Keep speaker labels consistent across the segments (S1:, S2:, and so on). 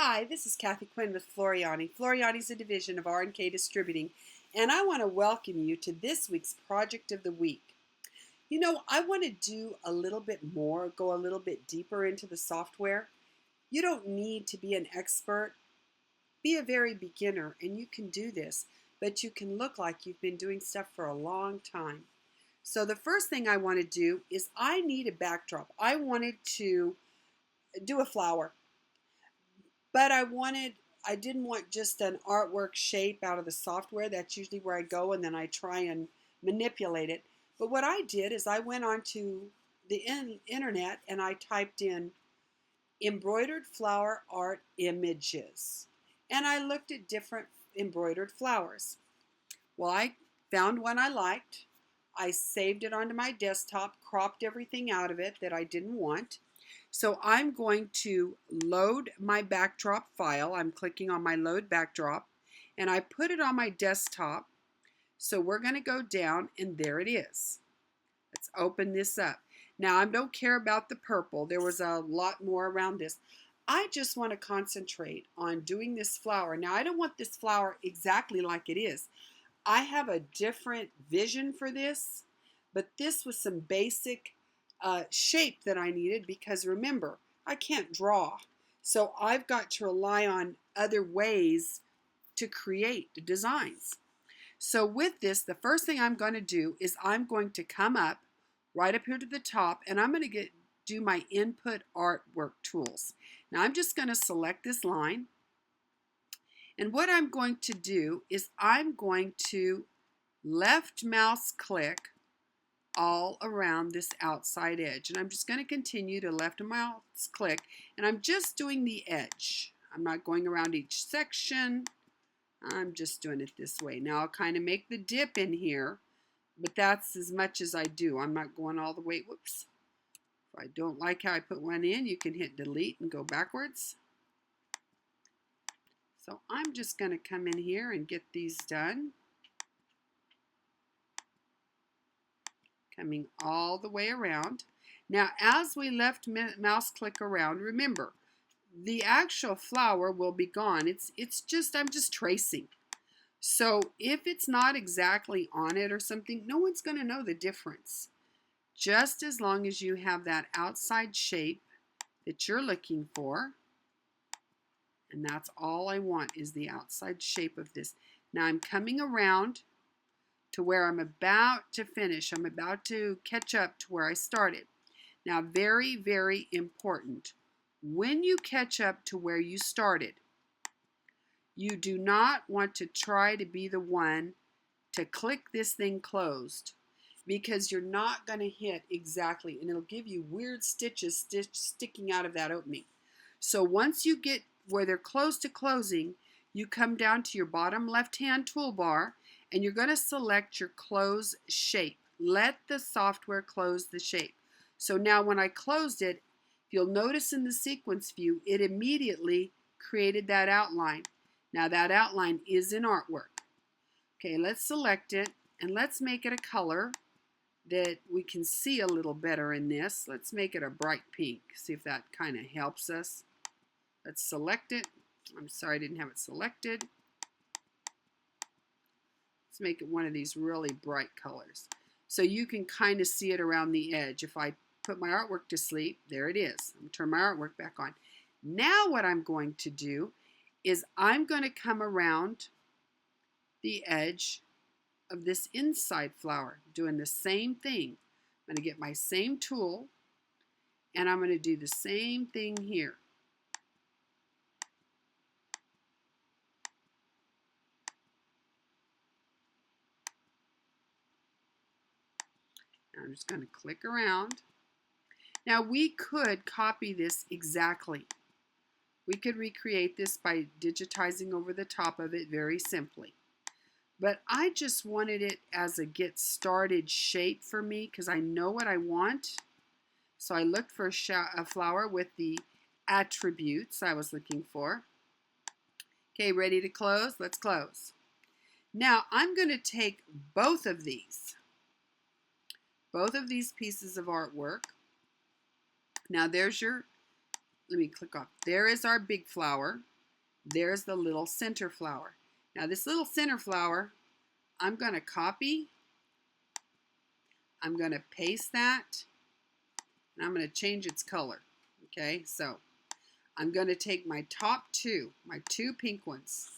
S1: Hi, this is Kathi Quinn with Floriani. Floriani is a division of R&K Distributing, and I want to welcome you to this week's Project of the Week. You know, I want to do a little bit more, go a little bit deeper into the software. You don't need to be an expert. Be a very beginner, and you can do this, but you can look like you've been doing stuff for a long time. So the first thing I want to do is I need a backdrop. I wanted to do a flower. But I didn't want just an artwork shape out of the software. That's usually where I go and then I try and manipulate it. But what I did is I went onto the internet and I typed in embroidered flower art images. And I looked at different embroidered flowers. Well, I found one I liked. I saved it onto my desktop, cropped everything out of it that I didn't want. So I'm going to load my backdrop file. I'm clicking on my load backdrop and I put it on my desktop. So we're going to go down and there it is. Let's open this up. Now I don't care about the purple. There was a lot more around this. I just want to concentrate on doing this flower. Now I don't want this flower exactly like it is. I have a different vision for this, but this was some basic shape that I needed because remember, I can't draw. So I've got to rely on other ways to create designs. So with this, the first thing I'm going to do is I'm going to come up right up here to the top and I'm going to do my input artwork tools. Now I'm just going to select this line. And what I'm going to do is I'm going to left mouse click all around this outside edge. And I'm just going to continue to left mouse click and I'm just doing the edge. I'm not going around each section. I'm just doing it this way. Now I'll kind of make the dip in here, but that's as much as I do. I'm not going all the way. Whoops. If I don't like how I put one in, you can hit delete and go backwards. So I'm just going to come in here and get these done. Coming all the way around. Now, as we left mouse click around, remember, the actual flower will be gone. I'm just tracing. So if it's not exactly on it or something, no one's going to know the difference. Just as long as you have that outside shape that you're looking for. And that's all I want is the outside shape of this. Now I'm coming around to where I'm about to finish. I'm about to catch up to where I started. Now, very, very important. When you catch up to where you started, you do not want to try to be the one to click this thing closed because you're not going to hit exactly, and it'll give you weird stitches sticking out of that opening. So once you get where they're close to closing, you come down to your bottom left-hand toolbar and you're going to select your close shape. Let the software close the shape. So now when I closed it, if you'll notice in the sequence view, it immediately created that outline. Now that outline is in artwork. Okay, let's select it and let's make it a color that we can see a little better in this. Let's make it a bright pink. See if that kind of helps us. Let's select it. I'm sorry I didn't have it selected. Let's make it one of these really bright colors. So you can kind of see it around the edge. If I put my artwork to sleep, there it is. I'm going to turn my artwork back on. Now what I'm going to do is I'm going to come around the edge of this inside flower, doing the same thing. I'm going to get my same tool and I'm going to do the same thing here. I'm just going to click around. Now we could copy this exactly. We could recreate this by digitizing over the top of it very simply. But I just wanted it as a get started shape for me because I know what I want. So I looked for a flower with the attributes I was looking for. Okay, ready to close? Let's close. Now I'm going to take both of these pieces of artwork. Now there's your, let me click off. There is our big flower. There's the little center flower. Now this little center flower, I'm going to copy. I'm going to paste that. And I'm going to change its color. Okay, so I'm going to take my top two, my two pink ones.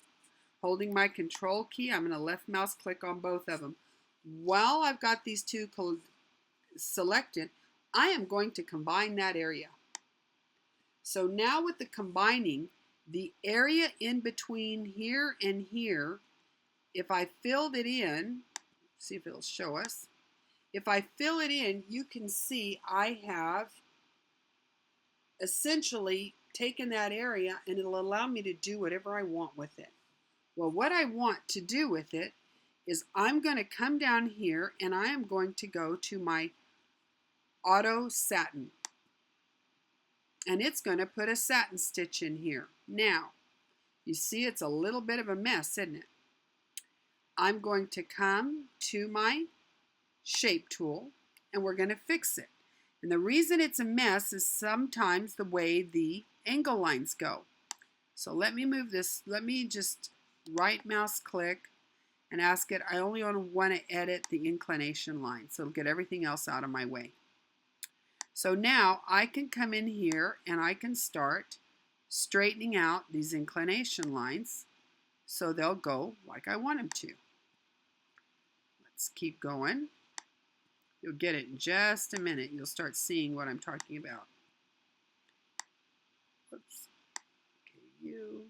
S1: Holding my control key, I'm going to left mouse click on both of them. While I've got these two selected, I am going to combine that area. So now with the combining, the area in between here and here, if I filled it in, see if it'll show us. If I fill it in, you can see I have essentially taken that area and it'll allow me to do whatever I want with it. Well, what I want to do with it is I'm going to come down here and I am going to go to my auto satin. And it's going to put a satin stitch in here. Now, you see it's a little bit of a mess, isn't it? I'm going to come to my shape tool and we're going to fix it. And the reason it's a mess is sometimes the way the angle lines go. So let me move this. Let me just right mouse click and ask it. I only want to edit the inclination line, so it'll get everything else out of my way. So now I can come in here and I can start straightening out these inclination lines so they'll go like I want them to. Let's keep going. You'll get it in just a minute. You'll start seeing what I'm talking about. Oops. Okay, you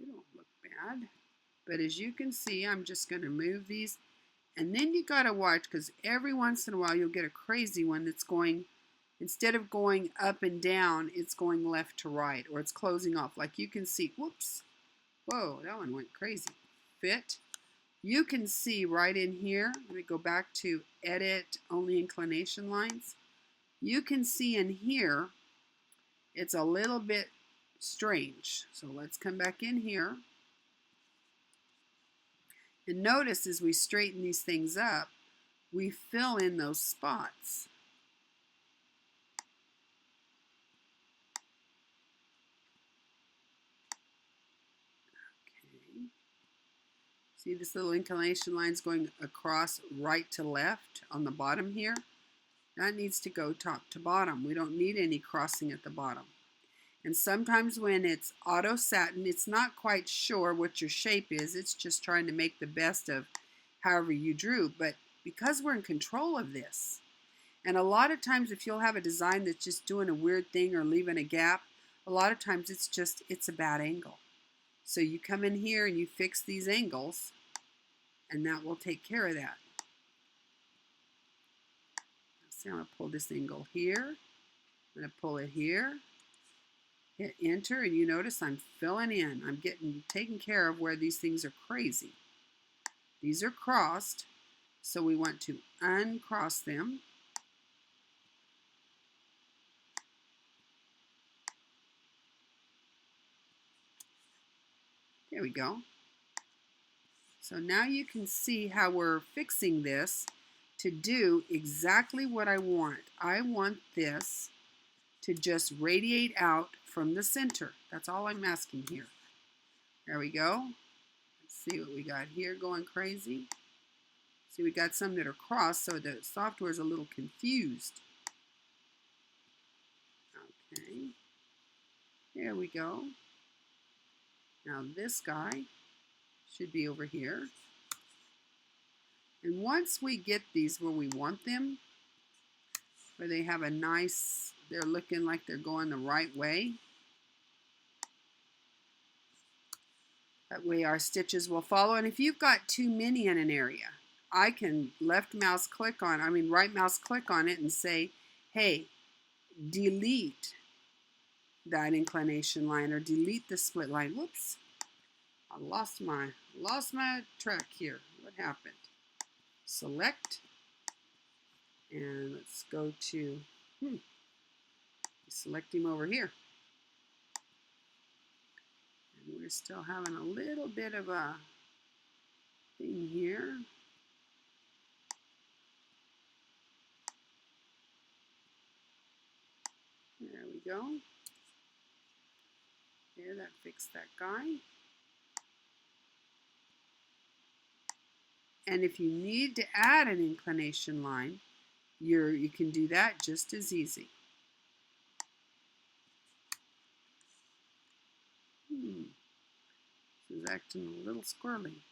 S1: don't look bad. But as you can see, I'm just going to move these. And then you got to watch, because every once in a while you'll get a crazy one that's going, instead of going up and down, it's going left to right, or it's closing off. Like you can see, whoops, whoa, that one went crazy. Fit. You can see right in here, let me go back to edit only inclination lines. You can see in here, it's a little bit strange. So let's come back in here. And notice as we straighten these things up, we fill in those spots. Okay. See this little inclination lines going across right to left on the bottom here? That needs to go top to bottom. We don't need any crossing at the bottom. And sometimes when it's auto satin, it's not quite sure what your shape is. It's just trying to make the best of however you drew. But because we're in control of this, and a lot of times if you'll have a design that's just doing a weird thing or leaving a gap, a lot of times it's a bad angle. So you come in here and you fix these angles, and that will take care of that. See, I'm going to pull this angle here. I'm going to pull it here. Hit enter, and you notice I'm filling in. I'm taking care of where these things are crazy. These are crossed, so we want to uncross them. There we go. So now you can see how we're fixing this to do exactly what I want. I want this to just radiate out from the center. That's all I'm asking here. There we go. Let's see what we got here going crazy. See, we got some that are crossed, so the software is a little confused. Okay. There we go. Now this guy should be over here. And once we get these where we want them, where they have a nice, they're looking like they're going the right way, that way our stitches will follow. And if you've got too many in an area, I can right mouse click on it and say, hey, delete that inclination line or delete the split line. Whoops, I lost my track here. What happened? Select, and let's go to, select him over here. And we're still having a little bit of a thing here. There we go. There, that fixed that guy. And if you need to add an inclination line, you can do that just as easy. This is acting a little squirrely.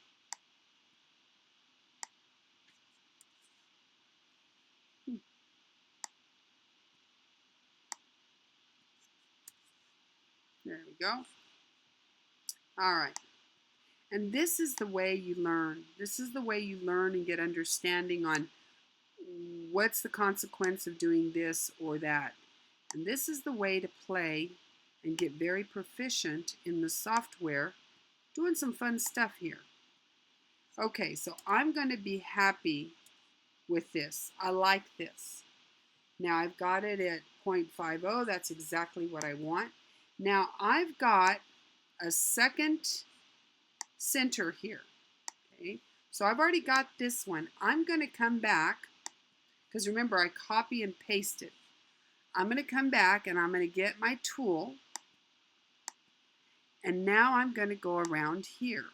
S1: There we go. All right. And this is the way you learn. This is the way you learn and get understanding on what's the consequence of doing this or that. And this is the way to play and get very proficient in the software, doing some fun stuff here. Okay, so I'm going to be happy with this. I like this. Now I've got it at 0.50. That's exactly what I want. Now I've got a second center here. Okay, so I've already got this one. I'm going to come back, because remember I copy and pasted. I'm going to come back and I'm going to get my tool, and now I'm going to go around here.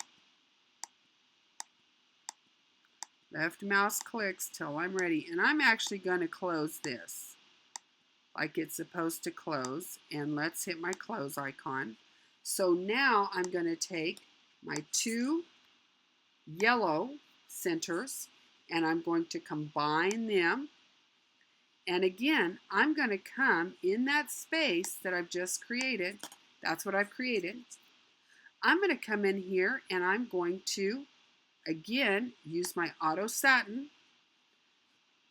S1: Left mouse clicks till I'm ready, and I'm actually going to close this like it's supposed to close, and let's hit my close icon. So now I'm going to take my two yellow centers and I'm going to combine them, and again I'm going to come in that space that I've just created. That's what I've created. I'm going to come in here and I'm going to again use my auto satin.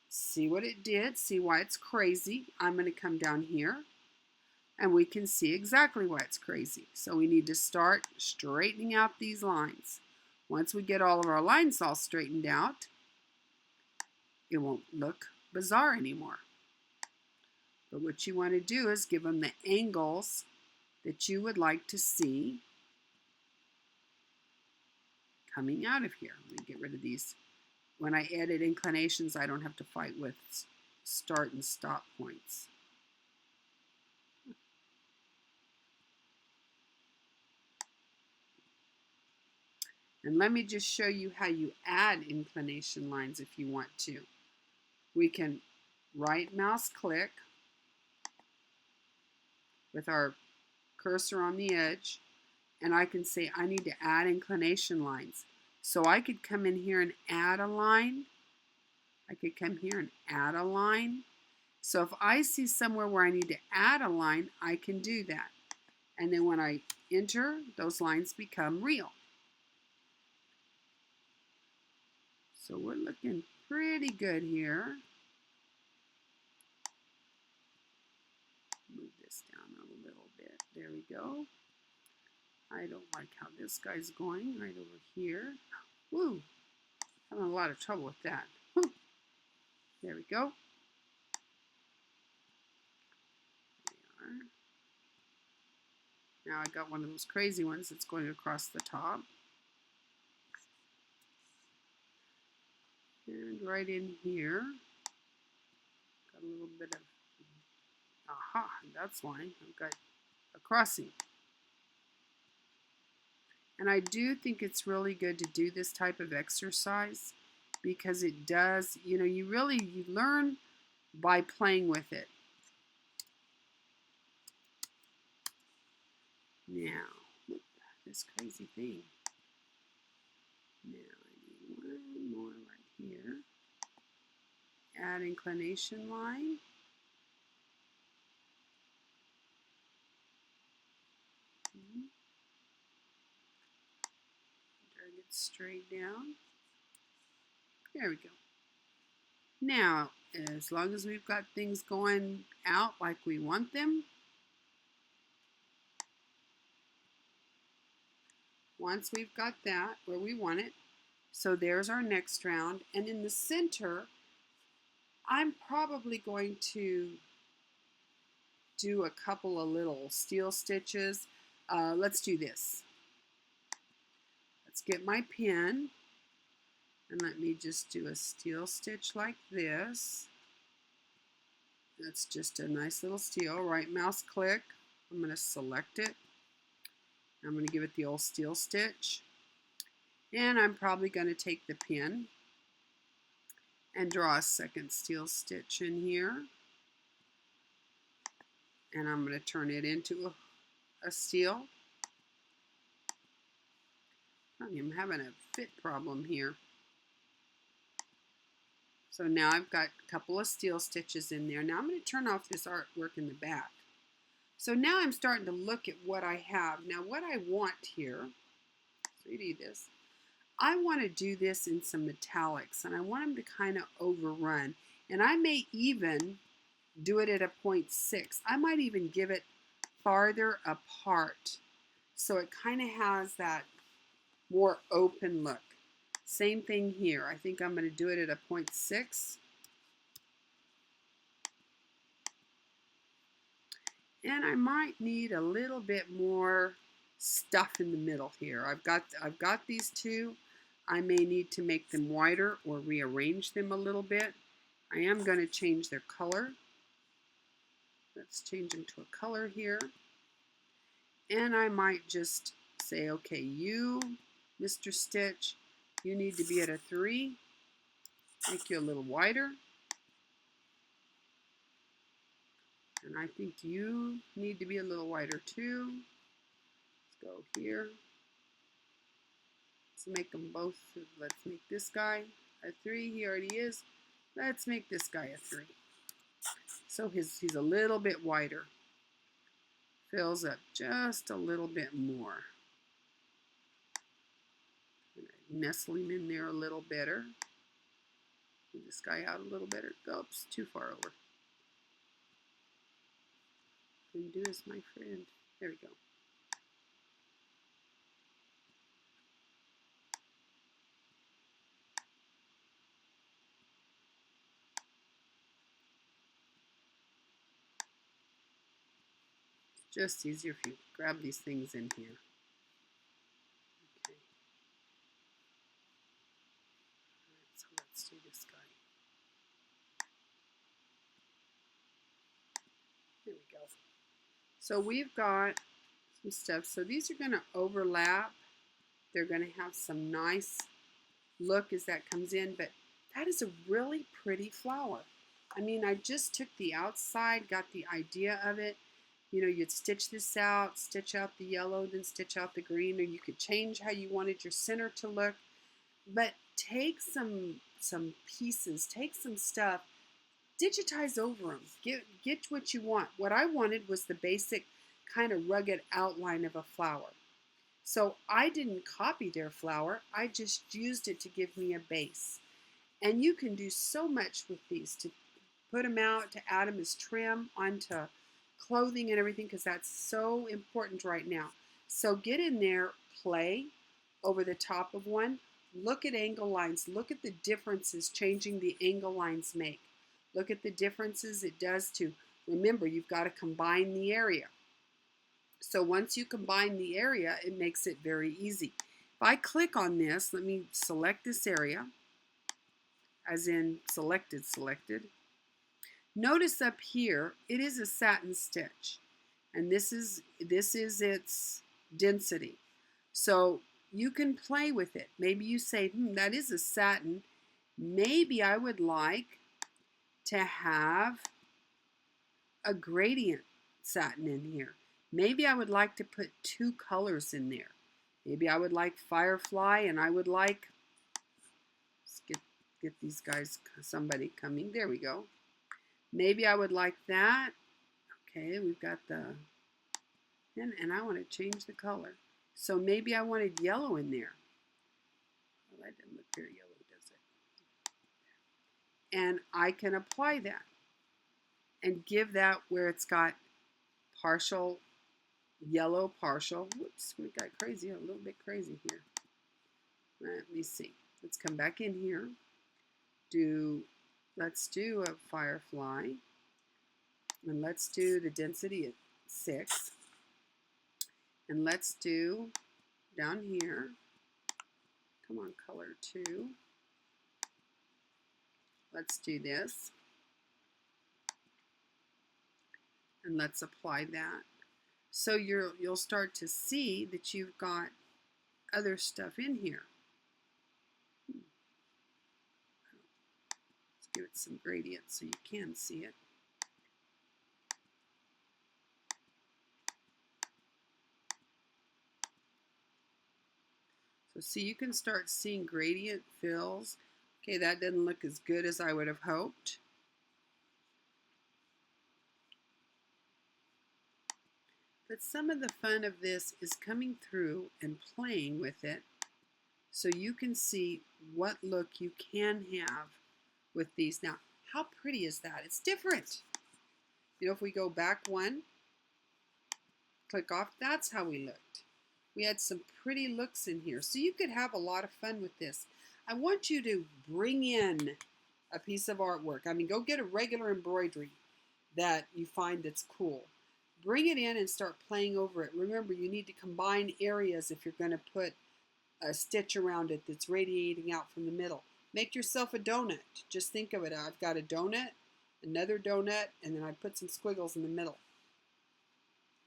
S1: See what it did, see why it's crazy. I'm going to come down here and we can see exactly why it's crazy. So we need to start straightening out these lines. Once we get all of our lines all straightened out, it won't look bizarre anymore. But what you want to do is give them the angles that you would like to see coming out of here. Let me get rid of these. When I edit inclinations, I don't have to fight with start and stop points. And let me just show you how you add inclination lines if you want to. We can right mouse click with our cursor on the edge, and I can say I need to add inclination lines. So I could come in here and add a line. I could come here and add a line. So if I see somewhere where I need to add a line, I can do that. And then when I enter, those lines become real. So we're looking pretty good here. Move this down a little bit. There we go. I don't like how this guy's going right over here. Woo! Having a lot of trouble with that. Woo. There we go. There we are. Now I got one of those crazy ones that's going across the top. And right in here, got a little bit of, aha, that's why I've got a crossing. And I do think it's really good to do this type of exercise because it does, you learn by playing with it. Now, look at this crazy thing. Now I need one more right here. Add inclination line. Drag it straight down. There we go. Now, as long as we've got things going out like we want them, once we've got that where we want it, so there's our next round. And in the center, I'm probably going to do a couple of little steel stitches. Let's do this. Let's get my pin and let me just do a steel stitch like this. That's just a nice little steel. Right mouse click. I'm going to select it. I'm going to give it the old steel stitch. And I'm probably going to take the pin and draw a second steel stitch in here. And I'm going to turn it into a steel. I'm having a fit problem here. So now I've got a couple of steel stitches in there. Now I'm going to turn off this artwork in the back. So now I'm starting to look at what I have. Now what I want here, 3D this, I want to do this in some metallics, and I want them to kind of overrun. And I may even do it at a 0.6. I might even give it farther apart, so it kind of has that more open look. Same thing here. I think I'm going to do it at a 0.6. And I might need a little bit more stuff in the middle here. I've got these two. I may need to make them wider or rearrange them a little bit. I am going to change their color. Let's change them to a color here. And I might just say, okay, you, Mr. Stitch, you need to be at a 3. Make you a little wider. And I think you need to be a little wider too. Let's go here. Let's make them both. Let's make this guy a 3. He already is. Let's make this guy a 3. So he's a little bit wider. Fills up just a little bit more. Nestle him in there a little better. Move this guy out a little better. Oops, too far over. Couldn't do this, my friend. There we go. It's just easier if you grab these things in here. Okay. All right, so let's do this guy. There we go. So we've got some stuff. So these are going to overlap. They're going to have some nice look as that comes in, but that is a really pretty flower. I mean, I just took the outside, got the idea of it. You know, you'd stitch this out, stitch out the yellow, then stitch out the green, or you could change how you wanted your center to look. But take some pieces, take some stuff, digitize over them, get what you want. What I wanted was the basic kind of rugged outline of a flower. So I didn't copy their flower, I just used it to give me a base. And you can do so much with these, to put them out, to add them as trim onto clothing and everything, because that's so important right now. So get in there, play over the top of one, look at angle lines, look at the differences changing the angle lines make. Look at the differences it does to, remember, you've got to combine the area. So once you combine the area, it makes it very easy. If I click on this, let me select this area, as in selected. Notice up here, it is a satin stitch, and this is its density. So you can play with it. Maybe you say, that is a satin. Maybe I would like to have a gradient satin in here. Maybe I would like to put 2 colors in there. Maybe I would like Firefly, and I would like, let's get these guys, somebody coming. There we go. Maybe I would like that. Okay, we've got the, and I want to change the color. So maybe I wanted yellow in there. Well, that doesn't look very yellow, does it? And I can apply that and give that where it's got partial yellow, partial. Whoops, we got crazy, a little bit crazy here. Let me see. Let's come back in here. Let's do a Firefly. And let's do the density at 6. And let's do down here. Come on, color 2. Let's do this. And let's apply that. So you'll start to see that you've got other stuff in here. Let's give it some gradient so you can see it. So see, you can start seeing gradient fills. Okay, that didn't look as good as I would have hoped. But some of the fun of this is coming through and playing with it so you can see what look you can have with these. Now, how pretty is that? It's different. You know, if we go back one, click off, that's how we looked. We had some pretty looks in here. So you could have a lot of fun with this. I want you to bring in a piece of artwork. I mean, go get a regular embroidery that you find that's cool. Bring it in and start playing over it. Remember, you need to combine areas if you're going to put a stitch around it that's radiating out from the middle. Make yourself a donut. Just think of it. I've got a donut, another donut, and then I put some squiggles in the middle.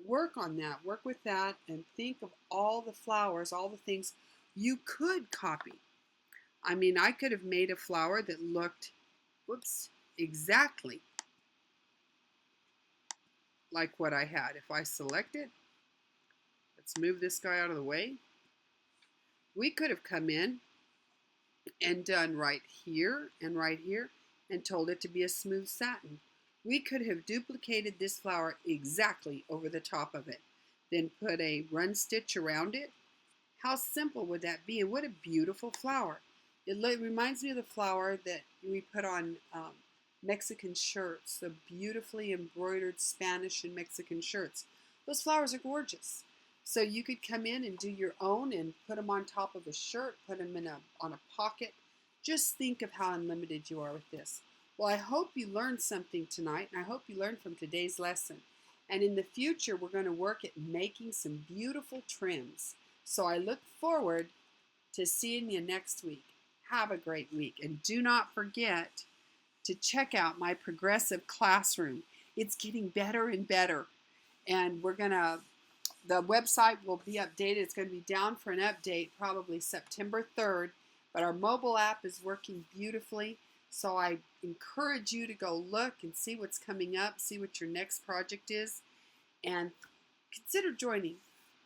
S1: Work on that. Work with that and think of all the flowers, all the things you could copy. I mean, I could have made a flower that looked, exactly like what I had. If I select it, let's move this guy out of the way. We could have come in and done right here and told it to be a smooth satin. We could have duplicated this flower exactly over the top of it, then put a run stitch around it. How simple would that be? And what a beautiful flower. It reminds me of the flower that we put on Mexican shirts, the beautifully embroidered Spanish and Mexican shirts. Those flowers are gorgeous. So you could come in and do your own and put them on top of a shirt, put them on a pocket. Just think of how unlimited you are with this. Well, I hope you learned something tonight, and I hope you learned from today's lesson. And in the future, we're going to work at making some beautiful trims. So I look forward to seeing you next week. Have a great week. And do not forget to check out my progressive classroom. It's getting better and better. And the website will be updated. It's going to be down for an update probably September 3rd. But our mobile app is working beautifully. So I encourage you to go look and see what's coming up, see what your next project is, and consider joining.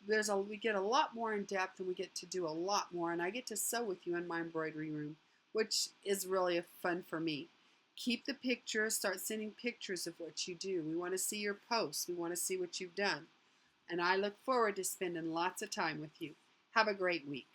S1: We get a lot more in depth and we get to do a lot more, and I get to sew with you in my embroidery room, which is really fun for me. Keep the pictures, start sending pictures of what you do. We want to see your posts. We want to see what you've done. And I look forward to spending lots of time with you. Have a great week.